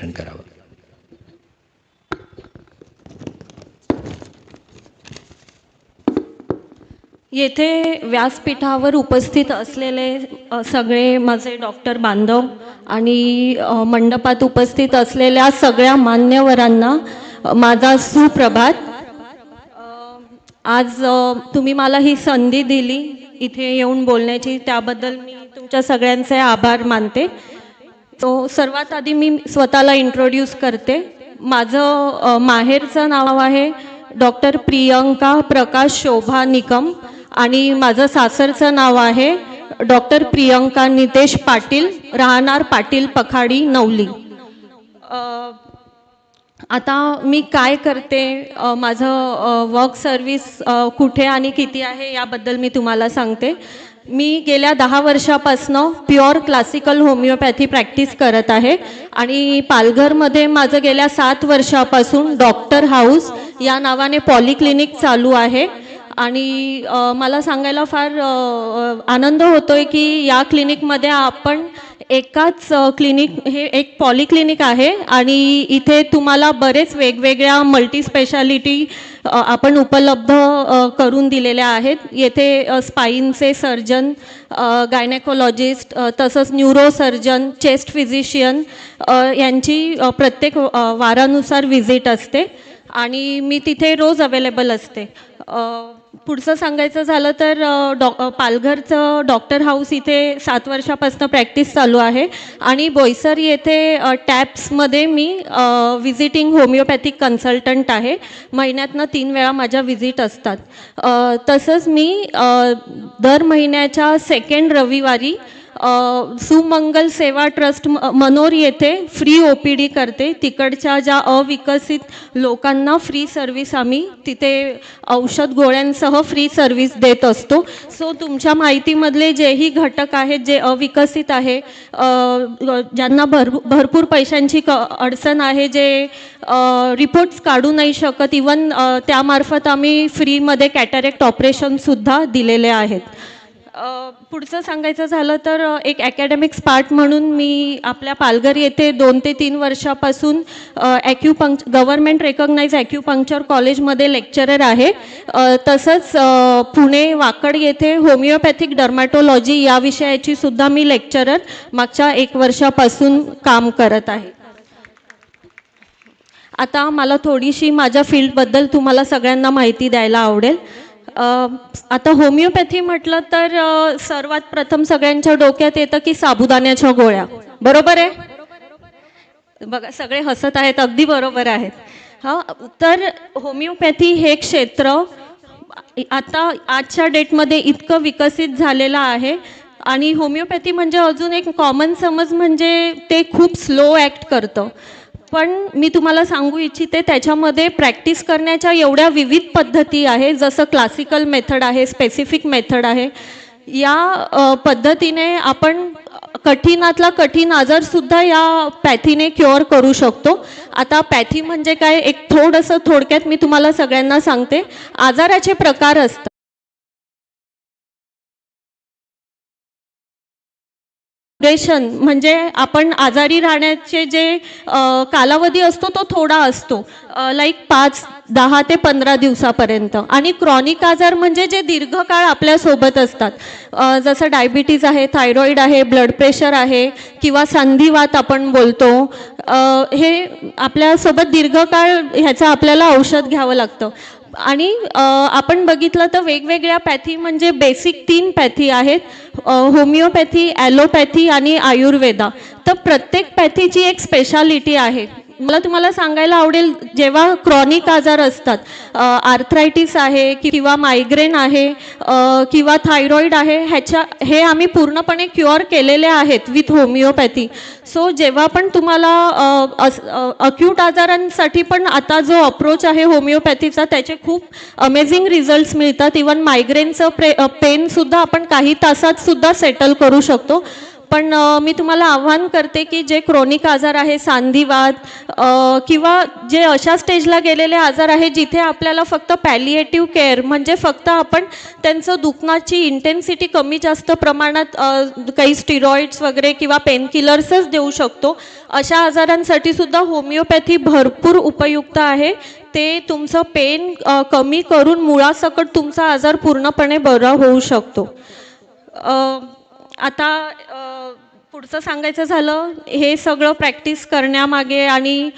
ग्रहण करावं. येथे व्यासपीठावर उपस्थित असलेले सगळे माझे डॉक्टर बांधव आणि मंडपात उपस्थित असलेल्या सगळ्या मान्यवरांना माझा सुप्रभात. आज तुम्ही मला ही संधी दिली इथे येऊन बोलण्याची, त्याबद्दल मी तुमच्या सगळ्यांचे आभार मानते. तो सर्वात आधी मी स्वतःला इंट्रोड्यूस करते. माझं माहेरचं नाव आहे डॉक्टर प्रियंका प्रकाश शोभा निकम आणि माझं सासरचं नाव आहे डॉक्टर प्रियंका नितेश पाटील, राहणार पाटील पखाडी नवली. आता मी काय करते, माझं वर्क सर्विस कुठे आणि किती आहे याबद्दल मी तुम्हाला सांगते. मी गेल्या 10 वर्षापासनं प्युअर क्लासिकल होमिओपॅथी प्रॅक्टिस करत आहे आणि पालघरमध्ये माझं गेल्या 7 वर्षापासून डॉक्टर हाऊस या नावाने पॉलिक्लिनिक चालू आहे. आणि मला सांगायला फार आनंद होतोय की या क्लिनिकमध्ये आपण एकाच क्लिनिक, हे एक पॉलिक्लिनिक आहे आणि इथे तुम्हाला बरेच वेगवेगळ्या मल्टीस्पेशालिटी आपण उपलब्ध करून दिलेल्या आहेत. येथे स्पाईनचे सर्जन, गायनेकोलॉजिस्ट, तसंच न्यूरोसर्जन, चेस्ट फिजिशियन यांची प्रत्येक वारानुसार व्हिजिट असते आणि मी तिथे रोज अवेलेबल असते. पुढचं सांगायचं झालं तर पालघरचं डॉक्टर हाऊस इथे 7 वर्षापासून प्रॅक्टिस चालू आहे आणि बोईसर येथे टॅप्समध्ये मी व्हिजिटिंग होमिओपॅथिक कन्सल्टंट आहे. महिन्यातनं 3 वेळा माझ्या व्हिजिट असतात. तसंच मी दर महिन्याच्या 2nd रविवारी सुमंगल सेवा ट्रस्ट मनोर येथे फ्री OPD करते. तिकडच्या ज्या अविकसित लोकांना फ्री सर्व्हिस आम्ही तिथे औषध गोळ्यांसह फ्री सर्व्हिस देत असतो. सो तुमच्या माहितीमधले जेही घटक आहेत जे अविकसित आहे, ज्यांना भरपूर पैशांची अडचण आहे, जे रिपोर्ट्स काढू नाही शकत, इवन त्यामार्फत आम्ही फ्रीमध्ये कॅटॅरेक्ट ऑपरेशनसुद्धा दिलेले आहेत. पुढचं सांगायचं झालं तर एक ॲकॅडमिक्स पार्ट म्हणून मी आपल्या पालघर येथे 2 ते 3 वर्षापासून गव्हर्नमेंट रेकॉग्नाइज ॲक्युपंक्चर कॉलेजमध्ये लेक्चरर आहे. तसंच पुणे वाकड येथे होमिओपॅथिक डर्मॅटोलॉजी या विषयाची सुद्धा मी लेक्चरर मागच्या 1 वर्षापासून काम करत आहे. आता मला थोडीशी माझ्या फील्डबद्दल तुम्हाला सगळ्यांना माहिती द्यायला आवडेल. आता होमिओपॅथी म्हटलं तर सर्वात प्रथम सगळ्यांच्या डोक्यात येतं की साबुदाण्याच्या गोळ्या, बरोबर आहे? बघा सगळे हसत आहेत, अगदी बरोबर आहेत. हां, तर होमिओपॅथी हे क्षेत्र आता आजच्या डेटमध्ये इतकं विकसित झालेलं आहे आणि होमिओपॅथी म्हणजे अजून एक कॉमन समज म्हणजे ते खूप स्लो ॲक्ट करतं. पण मी तुम्हाला सांगू इच्छिते त्याच्यामध्ये प्रॅक्टिस करण्याच्या एवढ्या विविध पद्धती आहे, जसं क्लासिकल मेथड आहे, स्पेसिफिक मेथड आहे. या पद्धतीने आपण कठीणातला कठीण आजारसुद्धा या पॅथीने क्युअर करू शकतो. आता पॅथी म्हणजे काय, एक थोडंसं थोडक्यात मी तुम्हाला सगळ्यांना सांगते. आजाराचे प्रकार असतात. ड्युरेशन म्हणजे आपण आजारी राहण्याचे जे कालावधी असतो तो थोडा असतो, लाईक 5, 10 ते 15 दिवसापर्यंत. आणि क्रॉनिक आजार म्हणजे जे दीर्घकाळ आपल्यासोबत असतात, जसं डायबिटीज आहे, थायरॉईड आहे, ब्लड प्रेशर आहे किंवा संधिवात आपण बोलतो, हे आपल्यासोबत दीर्घकाळ ह्याचं आपल्याला औषध घ्यावं लागतं. आणि आपण बघितलं तर वेगवेगळ्या पॅथी म्हणजे बेसिक 3 पॅथी आहेत, होमिओपॅथी, ॲलोपॅथी आणि आयुर्वेदा. तर प्रत्येक पॅथीची एक स्पेशालिटी आहे. मला तुम्हाला सांगायला आवडेल, जेव्हा क्रॉनिक आजार असतात, आर्थरायटिस आहे किंवा मायग्रेन आहे किंवा थायरॉईड आहे, हे आम्ही पूर्णपणे क्युअर केलेले आहेत विथ होमिओपॅथी. सो जेव्हा पण तुम्हाला अक्यूट आजारांसाठी पण आता जो अप्रोच आहे होमिओपॅथीचा, त्याचे खूप अमेझिंग रिझल्ट्स मिळतात. इवन मायग्रेनचं पेनसुद्धा आपण काही तासात सुद्धा सेटल करू शकतो. पण पण मी तुम्हाला आव्हान करते की जे क्रोनिक आजार आहे, सांधिवात किंवा जे अशा स्टेजला गेलेले आजार आहे जिथे आपल्याला फक्त पॅलिएटिव्ह केअर म्हणजे फक्त आपण त्यांचं दुखण्याची इंटेन्सिटी कमी जास्त प्रमाणात काही स्टिरॉइड्स वगैरे किंवा पेनकिलर्सच देऊ शकतो, अशा आजारांसाठी सुद्धा होमिओपॅथी भरपूर उपयुक्त आहे. ते तुमचं पेन कमी करून मुळासकट तुमचा आजार पूर्णपणे बरा होऊ शकतो. आता पुढचं सांगायचं झालं, हे सगळं प्रॅक्टिस करण्यामागे आणि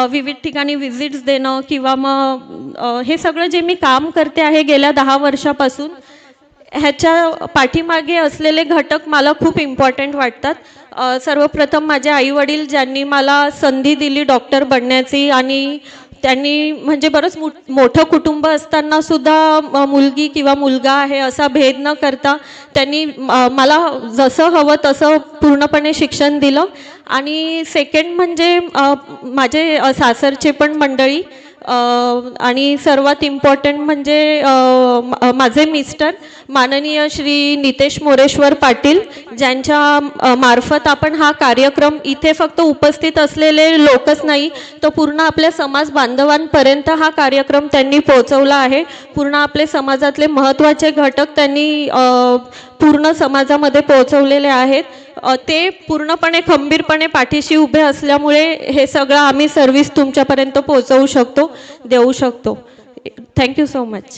विविध ठिकाणी व्हिजिट्स देणं किंवा मग हे सगळं जे मी काम करते आहे गेल्या 10 वर्षापासून, ह्याच्या पाठीमागे असलेले घटक मला खूप इम्पॉर्टंट वाटतात. सर्वप्रथम माझे आईवडील ज्यांनी मला संधी दिली डॉक्टर बनण्याची, आणि त्यांनी म्हणजे बरंच मोठं कुटुंब असतानासुद्धा मुलगी किंवा मुलगा आहे असा भेद न करता त्यांनी मला जसं हवं तसं पूर्णपणे शिक्षण दिलं. आणि सेकंड म्हणजे माझे सासरचे पण मंडळी, आणि सर्वात इम्पॉर्टंट म्हणजे माझे मिस्टर माननीय श्री नितेश मोरेश्वर पाटील, ज्यांच्या मार्फत आपण हा कार्यक्रम इथे फक्त उपस्थित असलेले लोकच नाही तर पूर्ण आपल्या समाज बांधवांपर्यंत हा कार्यक्रम त्यांनी पोहोचवला आहे. पूर्ण आपले समाजातले महत्त्वाचे घटक त्यांनी पूर्ण समाजामध्ये पोहोचवलेले आहेत. ते पूर्णपणे खंबीरपणे पाठीशी उभे असल्यामुळे हे सगळं आम्ही सर्व्हिस तुमच्यापर्यंत पोहोचवू शकतो, देऊ शकतो. Thank you so much.